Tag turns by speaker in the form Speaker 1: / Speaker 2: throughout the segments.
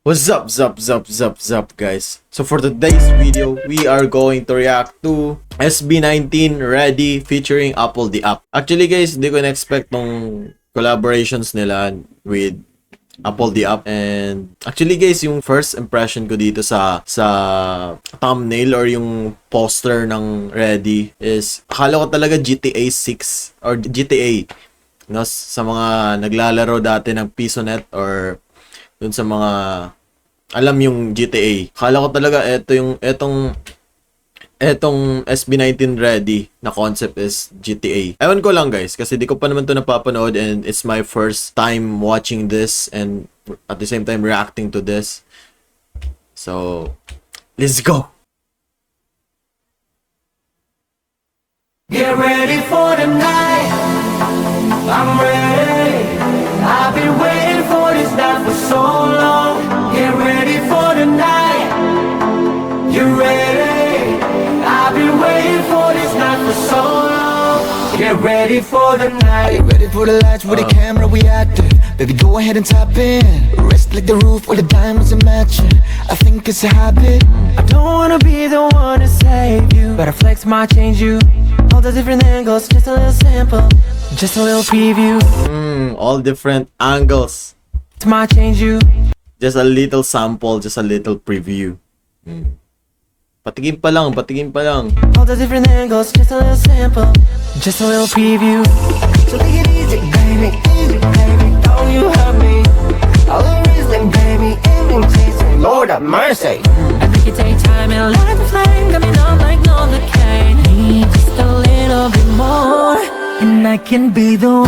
Speaker 1: What's up, guys? So for today's video, we are going to react to SB19 Ready featuring Apple the App. Actually guys, hindi ko na-expect tong collaborations nila with Apple the App. And actually guys, yung first impression ko dito sa thumbnail or yung poster ng Ready is akala ko talaga GTA 6 or GTA. No, sa mga naglalaro dati ng PisoNet or dun sa mga alam yung GTA. Akala ko talaga etong SB19 Ready na concept is GTA. Ewan ko lang guys, kasi di ko pa naman to napapanood and it's my first time watching this and at the same time reacting to this. So, let's go!
Speaker 2: Get ready for the night. I'm ready. I've been waiting for this night for so long. Get ready for the night. You ready? I've been waiting for this night for so long. Get ready for the night.
Speaker 3: Get ready for the lights with the camera, we active. Baby, go ahead and tap in. Rest like the roof where the diamonds are matching. I think it's a habit.
Speaker 2: I don't wanna be the one to save you, but I flex might change you. All the different angles, just a little sample, just a little preview.
Speaker 1: All different angles.
Speaker 2: It might change you.
Speaker 1: Just a little sample, just a little preview. Patingin pa lang.
Speaker 2: All the different angles, just a little sample, just a little preview. So take it easy, baby, don't you hurt me. All the reason, baby, ending chasing, Lord have mercy. I think you take time and light the flame, got me numb like Novocaine. Need just a little bit more, and I can be the one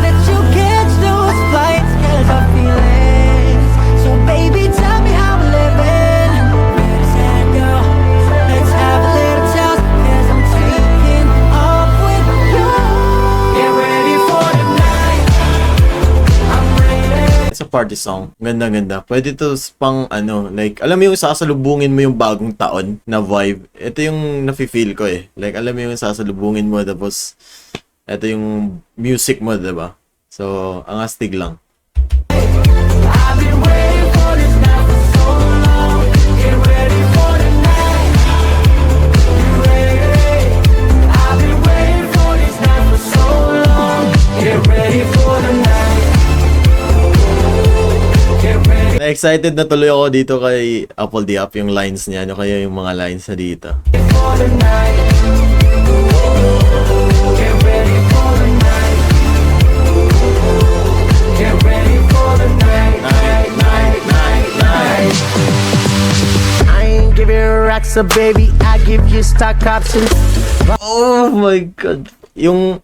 Speaker 2: that you catch those flights, cause I feel it. So baby, tell me how we're living. Ready, set, go. Let's have a little toast, cause I'm taking off with you. Get ready for the night. I'm ready.
Speaker 1: It's a party song. Ganda. Pwede to pang like, alam mo yung sasalubungin mo yung bagong taon na vibe. Ito yung nafe-feel ko eh. Like, alam mo yung sasalubungin mo tapos ito yung music mo, diba? So, ang astig lang.
Speaker 2: I've been waiting for this night for so long. Get ready for the night. You ready? I've been waiting for this night for so long. Get ready for the night. Get ready
Speaker 1: Na-excited na tuloy ako dito kay Apple the App, yung lines niya. Ano kaya yung mga lines na dito?
Speaker 2: for the night. Get ready for the night. Get ready for the night. Night. I ain't giving racks, so baby, I give you stock options.
Speaker 1: Oh my God. Yung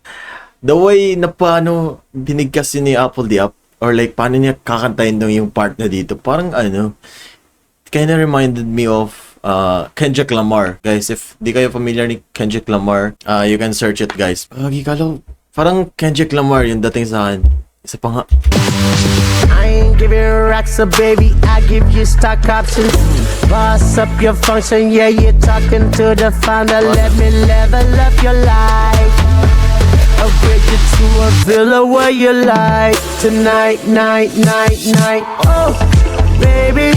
Speaker 1: the way na paano binigkas yun ni Apple the App or like paano niya kakantayin yung part na dito. Parang kinda reminded me of Kendrick Lamar. Guys, if di kayo familiar ni Kendrick Lamar, you can search it guys. Parang Kendrick Lamar yung dating sa akin. Isa pa nga.
Speaker 2: I ain't giving racks, so baby, I give you stock options. Boss up your function, yeah, you're talking to the founder. Let me level up your life. Upgrade you to a villa where you like. Tonight, night. Oh, baby,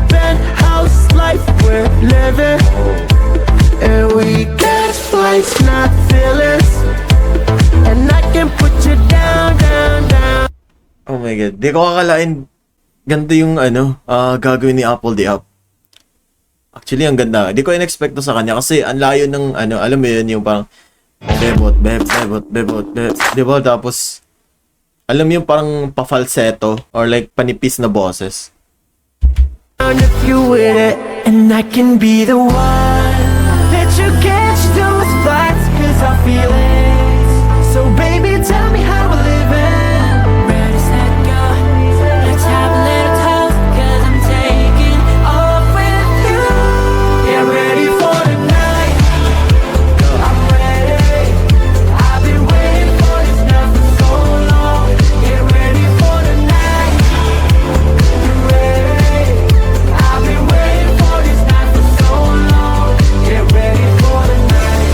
Speaker 2: penthouse life we're living. And we catch flights, not feelings. And I can put you down.
Speaker 1: Oh my God. Di ko akalain ganito yung gagawin ni Apple the App. Actually, ang ganda. Di ko in-expect to sa kanya kasi ang layo ng alam mo yun, yung parang bebot. Diba? Tapos, alam mo yung parang pa-falsetto or like panipis na boses.
Speaker 2: And if you with it, and I can be the one that you catch those flights, cause I feel it. So baby, tell me how we're living. Ready, set, go. Let's have a little toast, cause I'm taking off with you. Get ready for the night. I'm ready. I've been waiting for this night for so long. Get ready for the night. You ready? I've been waiting for this night for so long. Get ready for the night.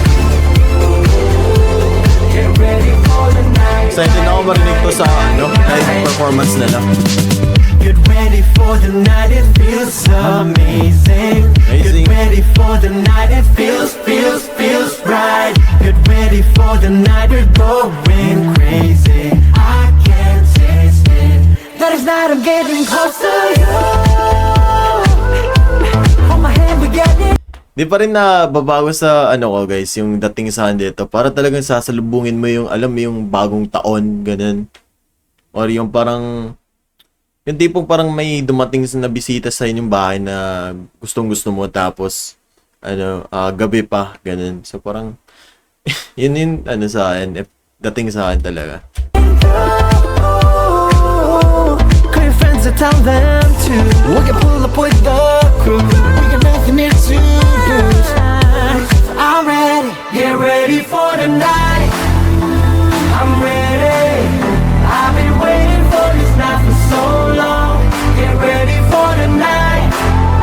Speaker 2: the night, it feels amazing.
Speaker 1: Amazing.
Speaker 2: Get ready for the night, it feels right. Get ready for the night, we're going crazy. I can't taste it. That is night, I'm getting close to you. Hold my hand, we get it.
Speaker 1: Di pa rin na babago sa ano ko guys, yung dating sa dito. Para talagang sasalubungin mo yung, alam mo yung bagong taon, ganun. Or yung parang, yung tipong parang may dumating na bisita sa inyong bahay na gustong-gusto mo tapos, ano, gabi pa, ganun. So parang, yun yung, ano sa akin, dating sa akin talaga.
Speaker 2: Call your friends and tell them to.
Speaker 3: We can pull up with the crew. We got nothing here to lose.
Speaker 2: I'm ready. Get ready for the night. I'm ready. I've been waiting for this night for so long. Get ready for the night.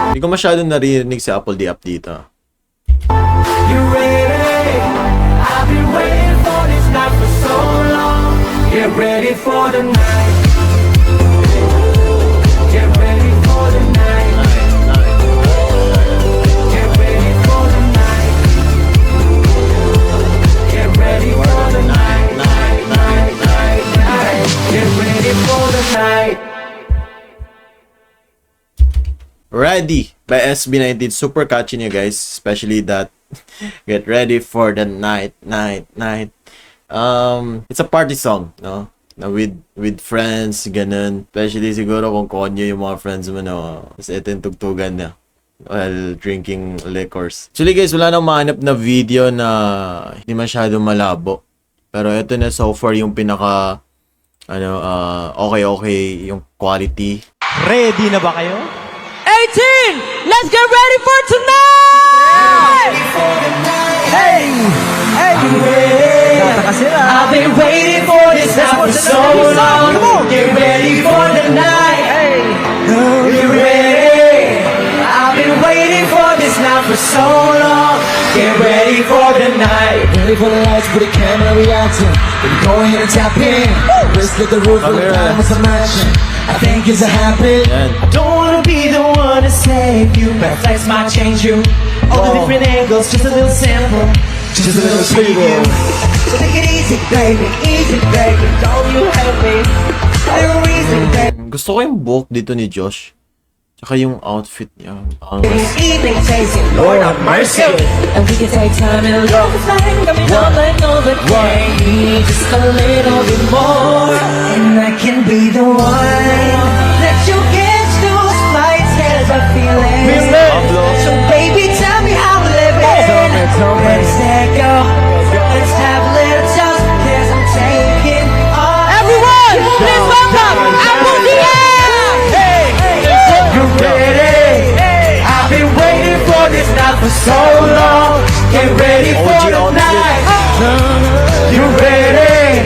Speaker 1: Hindi ko masyadong naririnig si Apple the App dito.
Speaker 2: You ready? I've been waiting for this night for so long. Get ready for the night. Get ready for the night. Get ready for the night. Get ready for the night. Get ready for the night.
Speaker 1: Ready by SB19. Super catchy niya guys. Especially that get ready for the night. It's a party song, no? Na with friends, ganun. Especially siguro kung konyo yung mga friends mo, no? Tapos ito yung tugtugan na while drinking liquors. Actually guys, wala nang mahanap na video na hindi masyado malabo. Pero ito na so far yung pinaka okay yung quality.
Speaker 4: Ready na ba kayo?
Speaker 5: 18! Let's get ready for tonight!
Speaker 2: Hey!
Speaker 4: Tataka sila.
Speaker 2: I've been waiting for this night for so long. Get ready for the night. Get ready. I've been waiting for this night for so long. Get ready for the night.
Speaker 3: Ready for the lights, put a camera reacting. Then go ahead and tap in. Wrist at the roof with the diamonds I'm matching. I think it's a habit.
Speaker 1: Yan.
Speaker 2: I don't wanna be the one to save you, but flex might change you. All the different angles, just a little sample, just a little preview. So take it easy, baby, don't you help me. There a reason, baby.
Speaker 1: Gusto ko yung buhok dito ni Josh. Tsaka yung outfit niya. Ang
Speaker 2: Evening tasting, Lord have mercy. And we can take time and love the flame. Got me doubling over day. Just a little bit more, and I can be the one that you catch those flights as I feel it. So baby, tell me how we're living. Let's let go. Let's have a little toast, 'cause I'm taking all.
Speaker 5: Everyone, please welcome Apple the App!
Speaker 2: You ready? I've been waiting for this night for so long. Get ready for the night. You ready?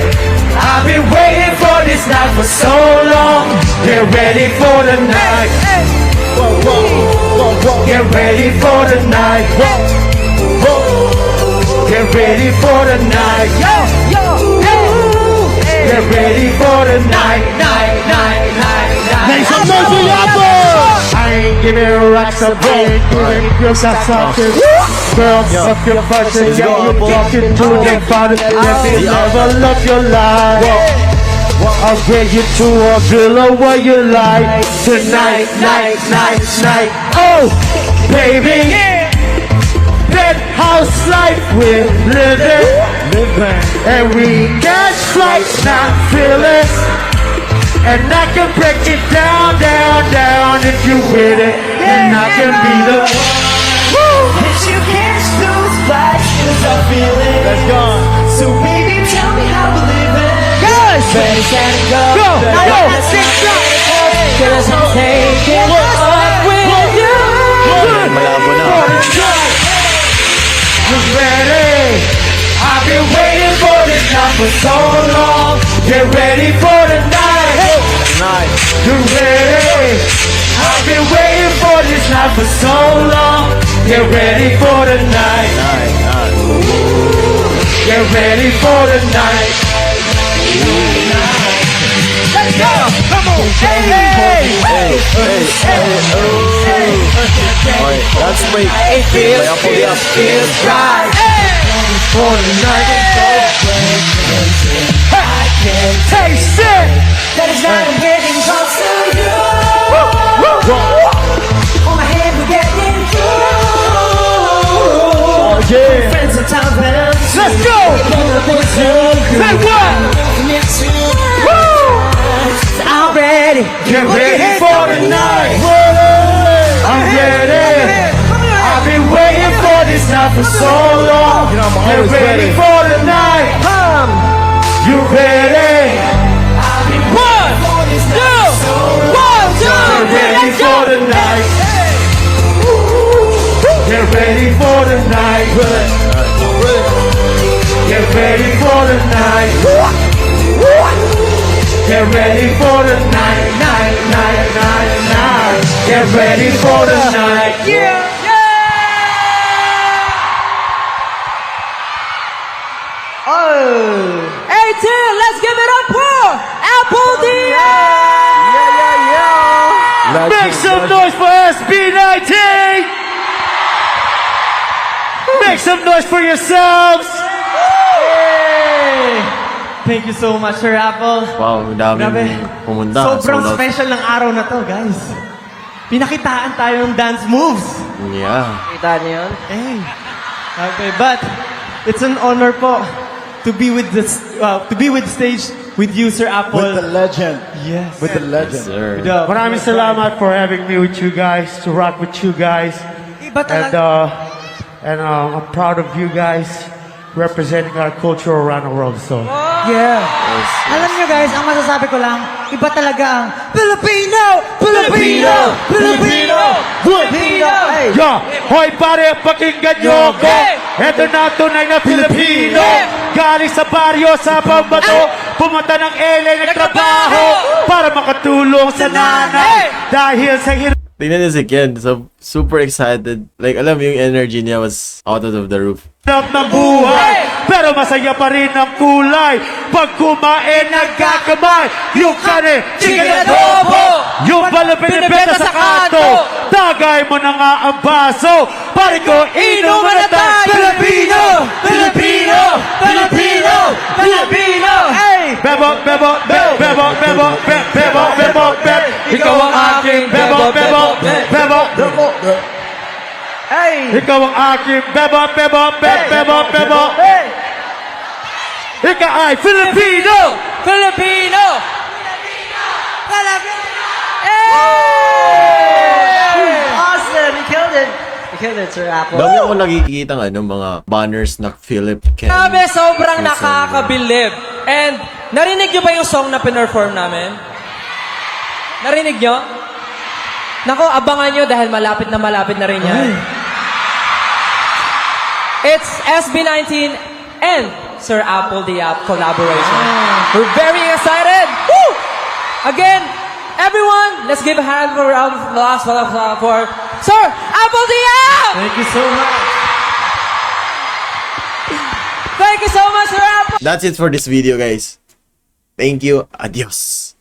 Speaker 2: I've been waiting for this night for so long. Get ready for the night. Get ready for the night. Get ready for the night. Get ready for the night.
Speaker 4: Make some noise for Apple!
Speaker 6: I ain't giving rocks up, I ain't giving girls that talking. Girls of your fashion,
Speaker 1: Let's
Speaker 6: yeah,
Speaker 1: go,
Speaker 6: you're
Speaker 1: Apple.
Speaker 6: talking to them father. Let me never love your life. I'll get you to a villa where you like. Tonight, night. Oh, baby. Penthouse life we're living. And we catch flights, not feelings. And I can break it down if you with it. And I can be the
Speaker 2: If you catch those flights, 'cause I feel it.
Speaker 4: Let's go.
Speaker 2: So baby, tell me how we're living.
Speaker 4: Guys!
Speaker 2: Ready, set, go.
Speaker 4: Go!
Speaker 2: Now
Speaker 4: Go!
Speaker 2: let's get up. 'Cause I'm taking off with you.
Speaker 1: malabo na.
Speaker 6: Who's ready? I've been waiting for this night for so long. Get ready for the night. You ready? I've been waiting for this night for so long. Get ready for the night. Get ready for the night.
Speaker 4: Let's go! Come on! Hey!
Speaker 1: Let's break.
Speaker 6: It feels,
Speaker 1: By Apple the Up.
Speaker 6: feels right. For the night. Taste it.
Speaker 2: That is not I'm getting close to you. On my hand, we're getting through.
Speaker 6: Oh yeah.
Speaker 2: Friends and time,
Speaker 6: Let's go. Say what?
Speaker 2: I'm ready.
Speaker 6: Get ready for the night. I'm ready. I've been waiting for this night for so long. Get ready for the night. You ready?
Speaker 5: One, two,
Speaker 6: Get ready
Speaker 5: let's
Speaker 6: for
Speaker 5: go.
Speaker 6: the night. Get ready for the night. Get ready for the night. Get ready for the night, night, night, night, night. Get ready for the night.
Speaker 5: Yeah. 18, let's give it up for Apple DM!
Speaker 6: Make some noise for SB19. Make some noise for yourselves.
Speaker 4: Thank you so much, Sir Apple.
Speaker 1: Wow,
Speaker 4: Grabe.
Speaker 1: daming pumunta.
Speaker 4: Sobrang
Speaker 1: Sold out.
Speaker 4: special ng araw na to, guys. Pinakitaan tayo ng dance moves.
Speaker 1: Yeah.
Speaker 5: Kita niyo yun?
Speaker 4: Hey. Okay, but it's an honor po to be with this to be with the stage with you, Sir Apple.
Speaker 3: With the legend.
Speaker 4: Yes.
Speaker 3: With the legend.
Speaker 1: Sir.
Speaker 6: Maraming salamat for having me with you guys, to rock with you guys.
Speaker 5: Iba
Speaker 6: And
Speaker 5: talaga.
Speaker 6: I'm proud of you guys representing our culture around the world. So
Speaker 5: Yeah. Alam niyo guys, ang masasabi ko lang, iba talaga ang Filipino! Filipino! Filipino! Filipino! Hey!
Speaker 6: yeah, hoy pare, pakinggan nyo ako. Ito na ang tunay na Pilipino. Galing sa baryo, sa pambato, pumunta ng LA, nagtrabaho para makatulong sa nanay. Dahil sa hirap
Speaker 1: Tingnan niyo si Ken. So, super excited. Like, alam mo yung energy niya was out of the roof.
Speaker 6: ng buhay, pero masaya pa rin ang kulay. Pag kumain, nagkakamay. Yung kare, chicken adobo. Yung pala pinipeta sa kanto. Tagay mo na nga ang baso. Pare ko, inom na tayo. Filipino! Filipino! Filipino! Filipino! Hey! Bebo, bebo, bebo, bebo, bebo, bebo, bebo, bebo. Ikaw ang aking bebo, bebo, bebo, bebo.
Speaker 5: Hey!
Speaker 6: Ikaw ang aking bebo, bebo, bebo, bebo, bebo. Ikaw ay Filipino!
Speaker 5: Filipino!
Speaker 2: Awesome! You killed it! You killed it, Sir Apple.
Speaker 1: Dami ako nakikita ng mga banners na Philip Ken.
Speaker 5: Grabe, sobrang
Speaker 1: Yes,
Speaker 5: nakakabilib. And, narinig nyo ba yung song na pinerform namin? Narinig nyo? Nako, abangan nyo dahil malapit na rin yan. It's SB19 and Sir Apple the App collaboration. We're very excited! Woo! Again, everyone, let's give a hand for round of applause for Sir Apple the App!
Speaker 4: Thank you so much.
Speaker 5: Thank you so much, Sir Apple!
Speaker 1: That's it for this video, guys. Thank you. Adios.